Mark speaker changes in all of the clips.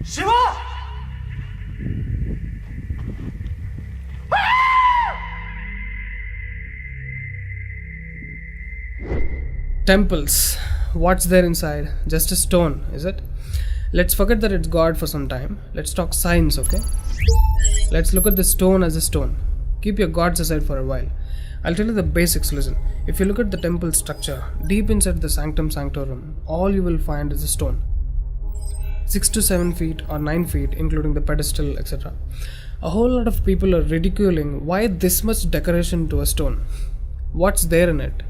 Speaker 1: Shiva!
Speaker 2: Temples. What's there inside? Just a stone, is it? Let's forget that it's God for some time. Let's talk science, okay? Let's look at the stone as a stone. Keep your gods aside for a while. I'll tell you the basics, listen. If you look at the temple structure, deep inside the sanctum sanctorum, all you will find is a stone. 6 to 7 feet or 9 feet, including the pedestal, etc. A whole lot of people are ridiculing why this much decoration to a stone. What's there in it?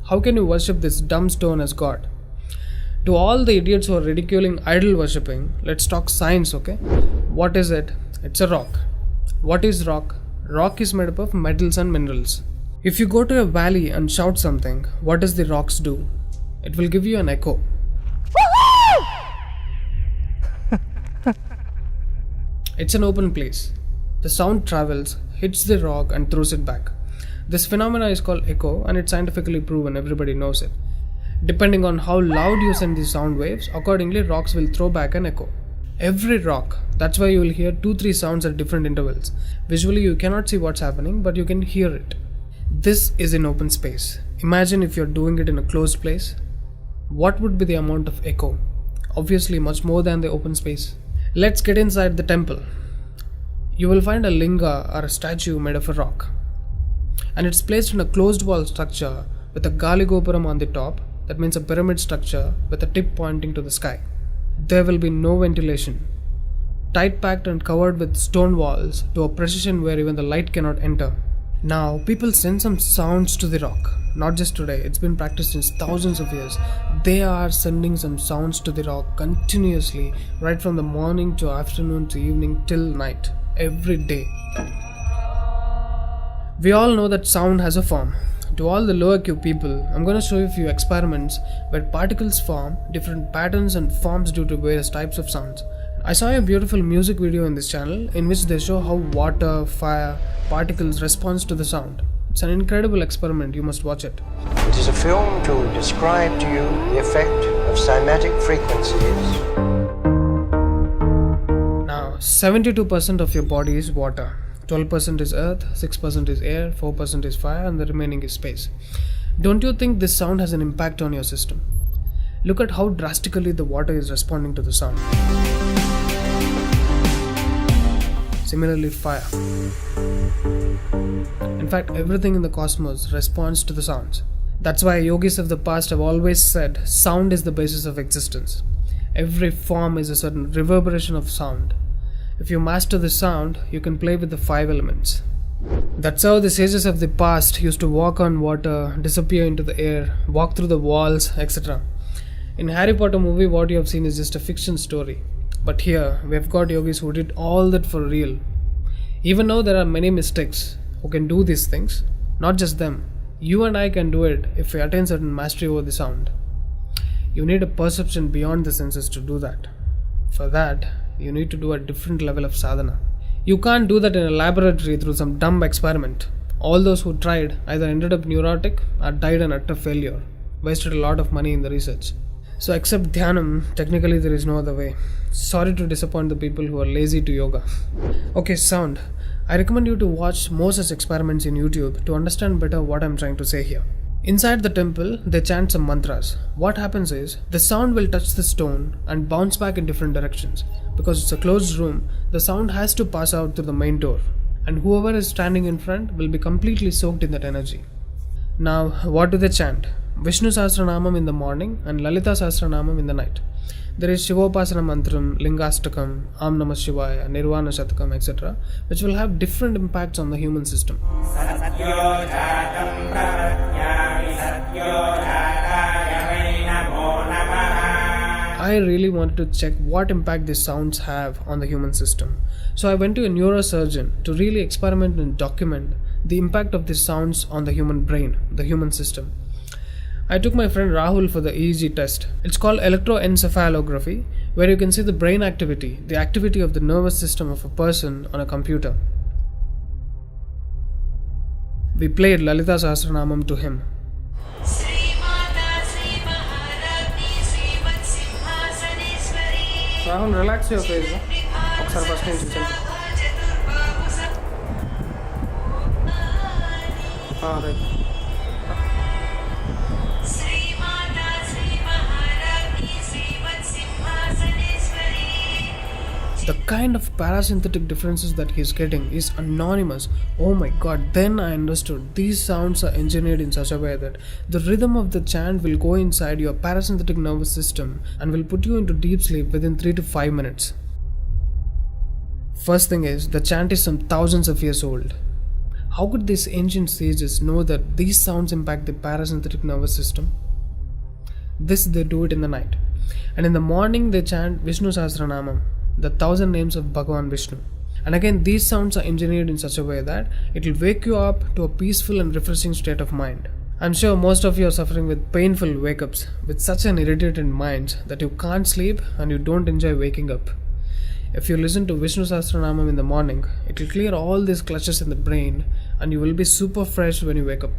Speaker 2: How can you worship this dumb stone as God? To all the idiots who are ridiculing idol worshipping, let's talk science, okay? What is it? It's a rock. What is rock? Rock is made up of metals and minerals. If you go to a valley and shout something, what does the rocks do? It will give you an echo. It's an open place. The sound travels, hits the rock and throws it back. This phenomena is called echo and it's scientifically proven, everybody knows it. Depending on how loud you send these sound waves, accordingly rocks will throw back an echo. Every rock, that's why you will hear 2-3 sounds at different intervals. Visually you cannot see what's happening, but you can hear it. This is in open space. Imagine if you're doing it in a closed place. What would be the amount of echo? Obviously much more than the open space. Let's get inside the temple. You will find a linga or a statue made of a rock. And it's placed in a closed wall structure with a Galigopuram on the top. That means a pyramid structure with a tip pointing to the sky. There will be no ventilation. Tight packed and covered with stone walls to a precision where even the light cannot enter. Now, people send some sounds to the rock. Not just today, it's been practiced since thousands of years. They are sending some sounds to the rock continuously, right from the morning to afternoon to evening till night, every day. We all know that sound has a form. To all the lower IQ people, I'm going to show you a few experiments where particles form different patterns and forms due to various types of sounds. I saw a beautiful music video in this channel in which they show how water, fire, particles respond to the sound. It's an incredible experiment, you must watch it.
Speaker 3: It is a film to describe to you the effect of cymatic frequencies.
Speaker 2: Now, 72% of your body is water. 12% is earth, 6% is air, 4% is fire, and the remaining is space. Don't you think this sound has an impact on your system? Look at how drastically the water is responding to the sound. Similarly, fire. In fact, everything in the cosmos responds to the sounds. That's why yogis of the past have always said sound is the basis of existence. Every form is a certain reverberation of sound. If you master the sound, you can play with the 5 elements. That's how the sages of the past used to walk on water, disappear into the air, walk through the walls, etc. In Harry Potter movie, what you have seen is just a fiction story. But here, we have got yogis who did all that for real. Even though there are many mystics who can do these things, not just them, you and I can do it if we attain certain mastery over the sound. You need a perception beyond the senses to do that. For that, you need to do a different level of sadhana. You can't do that in a laboratory through some dumb experiment. All those who tried either ended up neurotic or died an utter failure. Wasted a lot of money in the research. So except dhyanam, technically there is no other way. Sorry to disappoint the people who are lazy to yoga. Okay, sound. I recommend you to watch more such experiments in YouTube to understand better what I'm trying to say here. Inside the temple, they chant some mantras. What happens is, the sound will touch the stone and bounce back in different directions. Because it's a closed room, the sound has to pass out through the main door. And whoever is standing in front will be completely soaked in that energy. Now, what do they chant? Vishnu Sahasranamam in the morning and Lalita Sahasranamam in the night. There is Shivopasana Mantram, Lingastakam, Am Namah Shivaya, Nirvana Shatakam, etc., which will have different impacts on the human system. I really wanted to check what impact these sounds have on the human system. So I went to a neurosurgeon to really experiment and document the impact of these sounds on the human brain, the human system. I took my friend Rahul for the Eeg Test. It's called electroencephalography, where you can see the brain activity, the activity of the nervous system of a person on a computer. We played Lalita Sahasranamam to him. Rahul, relax your face. ఒకసారి first నుంచి చెప్పు. Right. The kind of parasympathetic differences that he's getting is anonymous. Oh my god, then I understood. These sounds are engineered in such a way that the rhythm of the chant will go inside your parasympathetic nervous system and will put you into deep sleep within 3 to 5 minutes. First thing is, the chant is some thousands of years old. How could these ancient sages know that these sounds impact the parasympathetic nervous system? This they do it in the night. And in the morning they chant Vishnu Sahasranamam, the 1000 names of Bhagavan Vishnu. And again, these sounds are engineered in such a way that it will wake you up to a peaceful and refreshing state of mind. I'm sure most of you are suffering with painful wake-ups, with such an irritated mind that you can't sleep and you don't enjoy waking up. If you listen to Vishnu Sahasranamam in the morning, it will clear all these clutches in the brain and you will be super fresh when you wake up.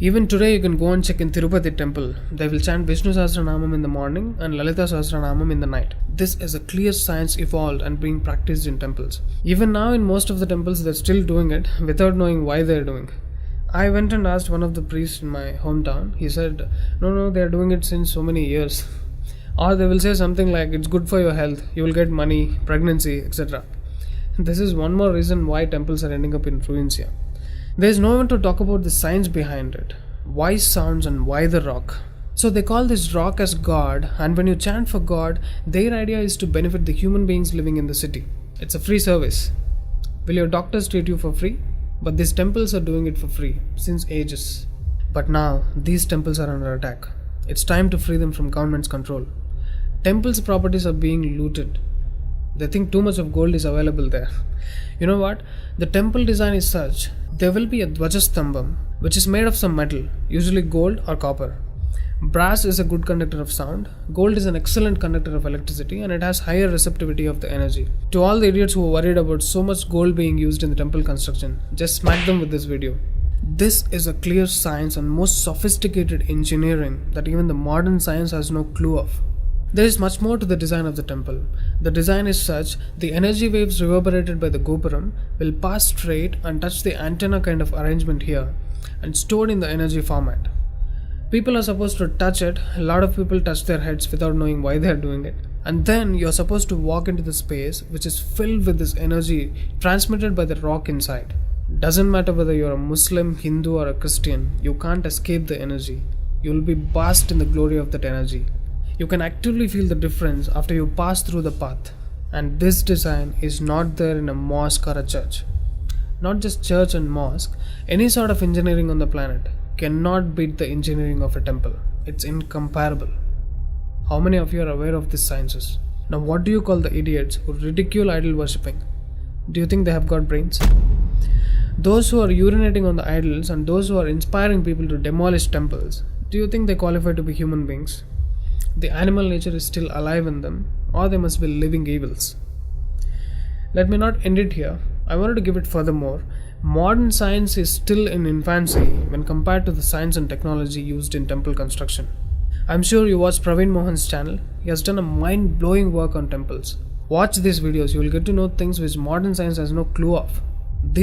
Speaker 2: Even today you can go and check in Tirupati temple. They will chant Vishnu Sahasranamam in the morning and Lalita Sahasranamam in the night. This is a clear science evolved and being practiced in temples. Even now in most of the temples they're still doing it without knowing why they're doing. I went and asked one of the priests in my hometown. He said, no, they're doing it since so many years. Or they will say something like, it's good for your health, you will get money, pregnancy, etc. This is one more reason why temples are ending up in ruins here. There is no one to talk about the science behind it. Why sounds and why the rock? So they call this rock as God, and when you chant for God, their idea is to benefit the human beings living in the city. It's a free service. Will your doctors treat you for free? But these temples are doing it for free since ages. But now these temples are under attack. It's time to free them from government's control. Temples' properties are being looted. They think too much of gold is available there. You know what? The temple design is such. There will be a Dvajastambam, which is made of some metal, usually gold or copper. Brass is a good conductor of sound, gold is an excellent conductor of electricity, and it has higher receptivity of the energy. To all the idiots who are worried about so much gold being used in the temple construction, just smack them with this video. This is a clear science and most sophisticated engineering that even the modern science has no clue of. There is much more to the design of the temple. The design is such, the energy waves reverberated by the gopuram will pass straight and touch the antenna kind of arrangement here and stored in the energy format. People are supposed to touch it. A lot of people touch their heads without knowing why they are doing it. And then you're supposed to walk into the space which is filled with this energy transmitted by the rock inside. Doesn't matter whether you're a Muslim, Hindu or a Christian, you can't escape the energy. You'll be basked in the glory of that energy. You can actively feel the difference after you pass through the path. And this design is not there in a mosque or a church. Not just church and mosque, any sort of engineering on the planet cannot beat the engineering of a temple. It's incomparable. How many of you are aware of these sciences? Now what do you call the idiots who ridicule idol worshipping? Do you think they have got brains? Those who are urinating on the idols and those who are inspiring people to demolish temples, do you think they qualify to be human beings? The animal nature is still alive in them, or they must be living evils. Let me not end it here. I wanted to give it furthermore. Modern science is still in infancy when compared to the science and technology used in temple construction. I'm sure you watched Praveen Mohan's channel. He has done a mind-blowing work on temples. Watch these videos, you will get to know things which modern science has no clue of. These